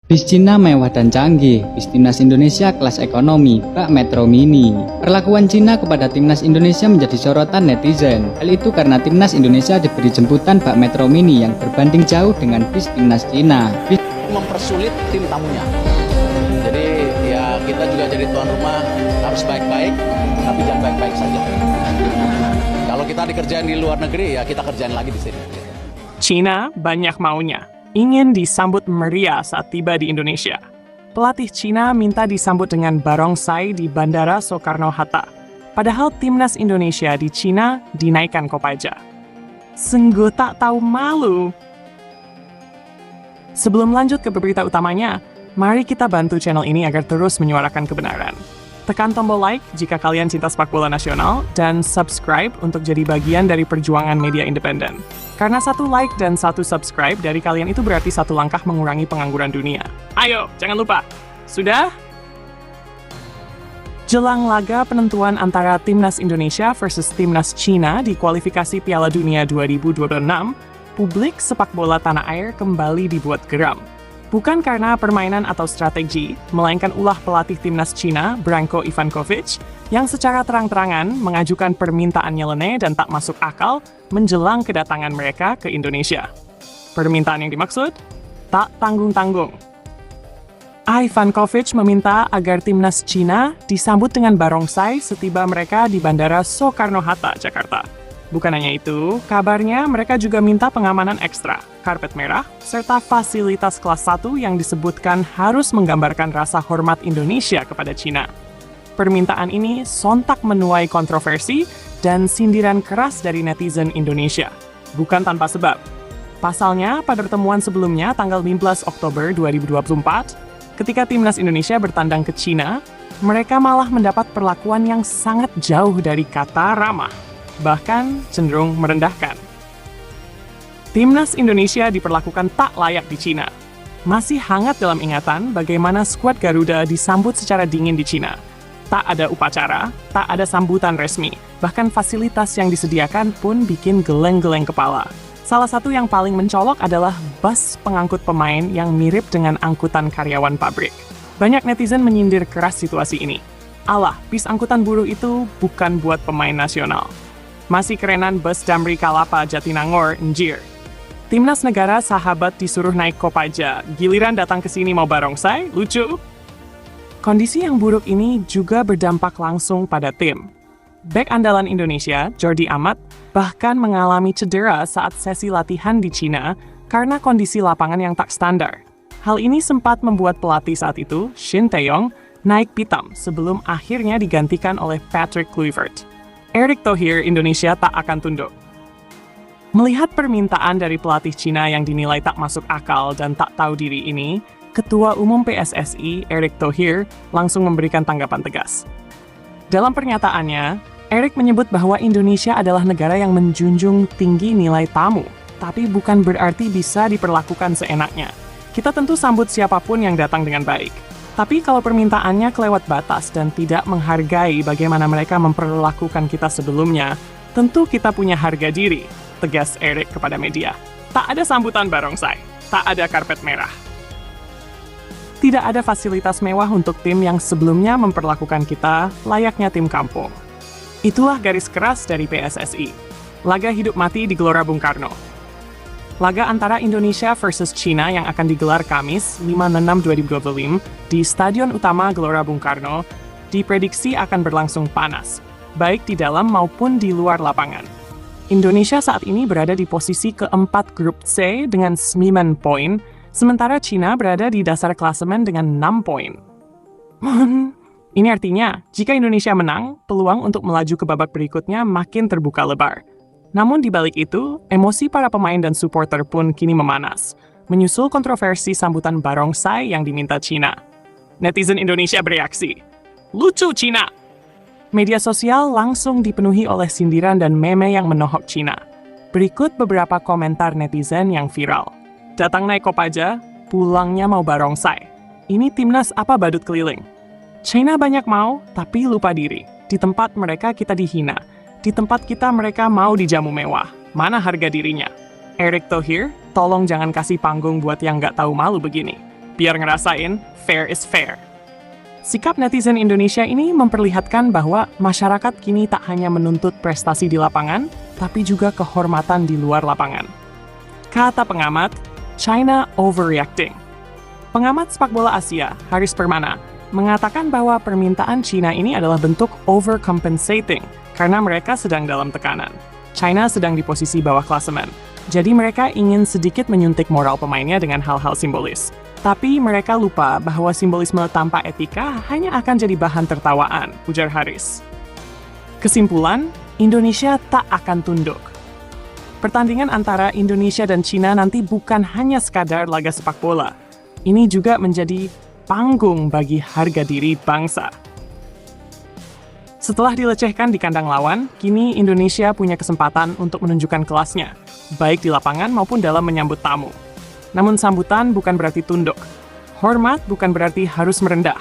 Bis Cina mewah dan canggih, bis timnas Indonesia kelas ekonomi, bak Metro Mini. Perlakuan Cina kepada timnas Indonesia menjadi sorotan netizen. Hal itu karena timnas Indonesia diberi jemputan bak Metro Mini yang berbanding jauh dengan bis timnas Cina. Mempersulit tim tamunya. Jadi ya kita juga jadi tuan rumah harus baik-baik, tapi jangan baik-baik saja. Kalau kita dikerjain di luar negeri, ya kita kerjain lagi di sini. Cina banyak maunya, ingin disambut meriah saat tiba di Indonesia. Pelatih Cina minta disambut dengan barongsai di Bandara Soekarno-Hatta. Padahal timnas Indonesia di Cina dinaikkan Kopaja. Sungguh tak tahu malu. Sebelum lanjut ke berita utamanya, mari kita bantu channel ini agar terus menyuarakan kebenaran. Tekan tombol like jika kalian cinta sepak bola nasional, dan subscribe untuk jadi bagian dari perjuangan media independen. Karena satu like dan satu subscribe dari kalian itu berarti satu langkah mengurangi pengangguran dunia. Ayo, jangan lupa. Sudah? Jelang laga penentuan antara Timnas Indonesia versus Timnas Cina di kualifikasi Piala Dunia 2026, publik sepak bola tanah air kembali dibuat geram. Bukan karena permainan atau strategi, melainkan ulah pelatih timnas Cina, Branko Ivanovic, yang secara terang-terangan mengajukan permintaan nyeleneh dan tak masuk akal menjelang kedatangan mereka ke Indonesia. Permintaan yang dimaksud? Tak tanggung-tanggung. Ivanovic meminta agar timnas Cina disambut dengan barongsai setiba mereka di Bandara Soekarno-Hatta, Jakarta. Bukan hanya itu, kabarnya mereka juga minta pengamanan ekstra, karpet merah, serta fasilitas kelas 1 yang disebutkan harus menggambarkan rasa hormat Indonesia kepada Cina. Permintaan ini sontak menuai kontroversi dan sindiran keras dari netizen Indonesia. Bukan tanpa sebab. Pasalnya, pada pertemuan sebelumnya tanggal 15 Oktober 2024, ketika timnas Indonesia bertandang ke Cina, mereka malah mendapat perlakuan yang sangat jauh dari kata ramah, bahkan cenderung merendahkan. Timnas Indonesia diperlakukan tak layak di Cina. Masih hangat dalam ingatan bagaimana skuad Garuda disambut secara dingin di Cina. Tak ada upacara, tak ada sambutan resmi, bahkan fasilitas yang disediakan pun bikin geleng-geleng kepala. Salah satu yang paling mencolok adalah bus pengangkut pemain yang mirip dengan angkutan karyawan pabrik. Banyak netizen menyindir keras situasi ini. Alah, bis angkutan buruh itu bukan buat pemain nasional. Masih kerenan bus Damri Kalapa Jatinangor, Njir. Timnas negara sahabat disuruh naik Kopaja, giliran datang ke sini mau barongsai, lucu. Kondisi yang buruk ini juga berdampak langsung pada tim. Bek andalan Indonesia, Jordi Amat, bahkan mengalami cedera saat sesi latihan di Cina karena kondisi lapangan yang tak standar. Hal ini sempat membuat pelatih saat itu, Shin Tae-yong, naik pitam sebelum akhirnya digantikan oleh Patrick Kluivert. Erick Thohir Indonesia tak akan tunduk. Melihat permintaan dari pelatih Cina yang dinilai tak masuk akal dan tak tahu diri ini, Ketua Umum PSSI Erick Thohir langsung memberikan tanggapan tegas. Dalam pernyataannya, Erick menyebut bahwa Indonesia adalah negara yang menjunjung tinggi nilai tamu, tapi bukan berarti bisa diperlakukan seenaknya. Kita tentu sambut siapapun yang datang dengan baik. Tapi kalau permintaannya kelewat batas dan tidak menghargai bagaimana mereka memperlakukan kita sebelumnya, tentu kita punya harga diri, tegas Erick kepada media. Tak ada sambutan barongsai, tak ada karpet merah. Tidak ada fasilitas mewah untuk tim yang sebelumnya memperlakukan kita layaknya tim kampung. Itulah garis keras dari PSSI. Laga hidup mati di Gelora Bung Karno. Laga antara Indonesia versus Cina yang akan digelar Kamis 5/6/2025 di Stadion Utama Gelora Bung Karno diprediksi akan berlangsung panas, baik di dalam maupun di luar lapangan. Indonesia saat ini berada di posisi keempat grup C dengan 9 poin, sementara Cina berada di dasar klasemen dengan 6 poin. Ini artinya, jika Indonesia menang, peluang untuk melaju ke babak berikutnya makin terbuka lebar. Namun di balik itu, emosi para pemain dan supporter pun kini memanas, menyusul kontroversi sambutan barongsai yang diminta Cina. Netizen Indonesia bereaksi, "Lucu Cina!" Media sosial langsung dipenuhi oleh sindiran dan meme yang menohok Cina. Berikut beberapa komentar netizen yang viral. Datang naik Kopaja, pulangnya mau barongsai. Ini timnas apa badut keliling? China banyak mau, tapi lupa diri. Di tempat mereka kita dihina. Di tempat kita mereka mau dijamu mewah. Mana harga dirinya? Erick Thohir, tolong jangan kasih panggung buat yang nggak tahu malu begini. biar ngerasain fair is fair. Sikap netizen Indonesia ini memperlihatkan bahwa masyarakat kini tak hanya menuntut prestasi di lapangan, tapi juga kehormatan di luar lapangan. Kata pengamat, China overreacting. Pengamat sepak bola Asia, Haris Permana, mengatakan bahwa permintaan China ini adalah bentuk overcompensating karena mereka sedang dalam tekanan. China sedang di posisi bawah klasemen, jadi mereka ingin sedikit menyuntik moral pemainnya dengan hal-hal simbolis. Tapi mereka lupa bahwa simbolisme tanpa etika hanya akan jadi bahan tertawaan, ujar Haris. Kesimpulan, Indonesia tak akan tunduk. Pertandingan antara Indonesia dan China nanti bukan hanya sekadar laga sepak bola. Ini juga menjadi panggung bagi harga diri bangsa. Setelah dilecehkan di kandang lawan, kini Indonesia punya kesempatan untuk menunjukkan kelasnya, baik di lapangan maupun dalam menyambut tamu. Namun sambutan bukan berarti tunduk, hormat bukan berarti harus merendah,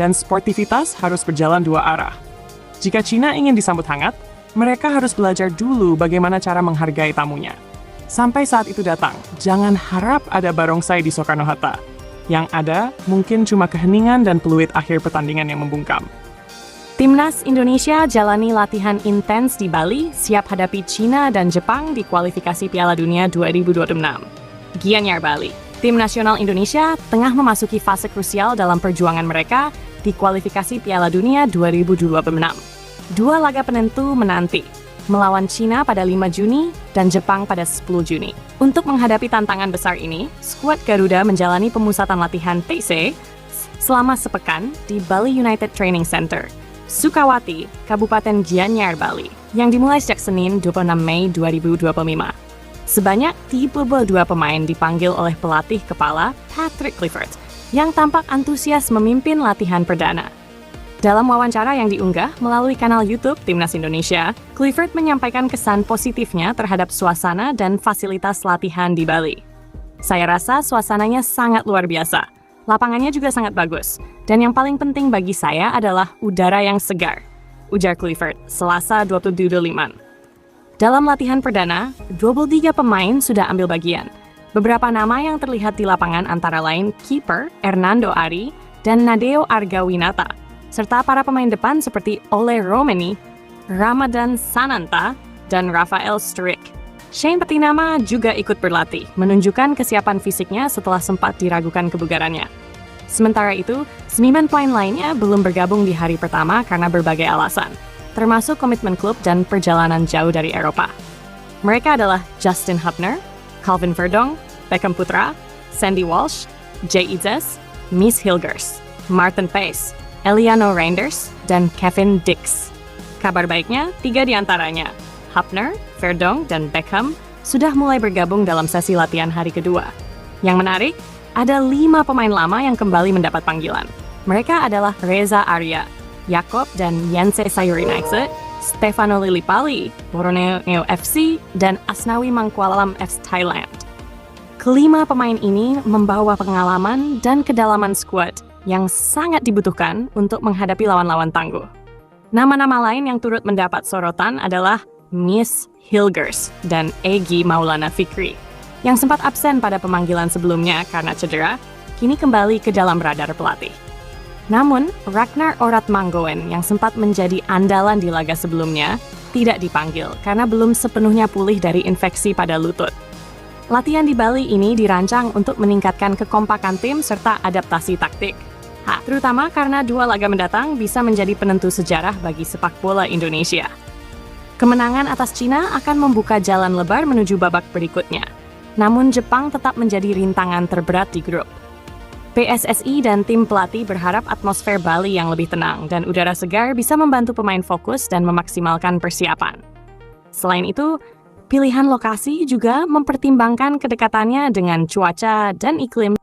dan sportivitas harus berjalan dua arah. Jika China ingin disambut hangat, mereka harus belajar dulu bagaimana cara menghargai tamunya. Sampai saat itu datang, jangan harap ada barongsai di Soekarno-Hatta. Yang ada, mungkin cuma keheningan dan peluit akhir pertandingan yang membungkam. Timnas Indonesia jalani latihan intens di Bali, siap hadapi China dan Jepang di kualifikasi Piala Dunia 2026. Gianyar Bali, tim nasional Indonesia tengah memasuki fase krusial dalam perjuangan mereka di kualifikasi Piala Dunia 2026. Dua laga penentu menanti, melawan China pada 5 Juni dan Jepang pada 10 Juni. Untuk menghadapi tantangan besar ini, skuad Garuda menjalani pemusatan latihan TC selama sepekan di Bali United Training Center, Sukawati, Kabupaten Gianyar, Bali, yang dimulai sejak Senin 26 Mei 2025. Sebanyak 32 pemain dipanggil oleh pelatih kepala Patrick Clifford, yang tampak antusias memimpin latihan perdana. Dalam wawancara yang diunggah melalui kanal YouTube Timnas Indonesia, Clifford menyampaikan kesan positifnya terhadap suasana dan fasilitas latihan di Bali. Saya rasa suasananya sangat luar biasa. Lapangannya juga sangat bagus. Dan yang paling penting bagi saya adalah udara yang segar, ujar Clifford, Selasa 27/5. Dalam latihan perdana, 23 pemain sudah ambil bagian. Beberapa nama yang terlihat di lapangan antara lain kiper Hernando Ari dan Nadeo Argawinata, serta para pemain depan seperti Ole Romeni, Ramadan Sananta, dan Rafael Struik. Shane Petinama juga ikut berlatih, menunjukkan kesiapan fisiknya setelah sempat diragukan kebugarannya. Sementara itu, 9 pemain lainnya belum bergabung di hari pertama karena berbagai alasan, termasuk komitmen klub dan perjalanan jauh dari Eropa. Mereka adalah Justin Hubner, Calvin Verdong, Beckham Putra, Sandy Walsh, Jay Izes, Miss Hilgers, Martin Pace, Eliano Reinders, dan Kevin Dix. Kabar baiknya, 3 di antaranya, Hubner, Verdong, dan Beckham, sudah mulai bergabung dalam sesi latihan hari kedua. Yang menarik, ada 5 pemain lama yang kembali mendapat panggilan. Mereka adalah Reza Arya, Jakob dan Yense Sayuri-Naikse, Stefano Lillipali, Borneo FC, dan Asnawi Mangkualam FC Thailand. Kelima pemain ini membawa pengalaman dan kedalaman skuad yang sangat dibutuhkan untuk menghadapi lawan-lawan tangguh. Nama-nama lain yang turut mendapat sorotan adalah Miss Hilgers dan Egy Maulana Fikri, yang sempat absen pada pemanggilan sebelumnya karena cedera, kini kembali ke dalam radar pelatih. Namun, Ragnar Oratmangoen yang sempat menjadi andalan di laga sebelumnya tidak dipanggil karena belum sepenuhnya pulih dari infeksi pada lutut. Latihan di Bali ini dirancang untuk meningkatkan kekompakan tim serta adaptasi taktik. Terutama karena 2 laga mendatang bisa menjadi penentu sejarah bagi sepak bola Indonesia. Kemenangan atas China akan membuka jalan lebar menuju babak berikutnya. Namun Jepang tetap menjadi rintangan terberat di grup. PSSI dan tim pelatih berharap atmosfer Bali yang lebih tenang dan udara segar bisa membantu pemain fokus dan memaksimalkan persiapan. Selain itu, pilihan lokasi juga mempertimbangkan kedekatannya dengan cuaca dan iklim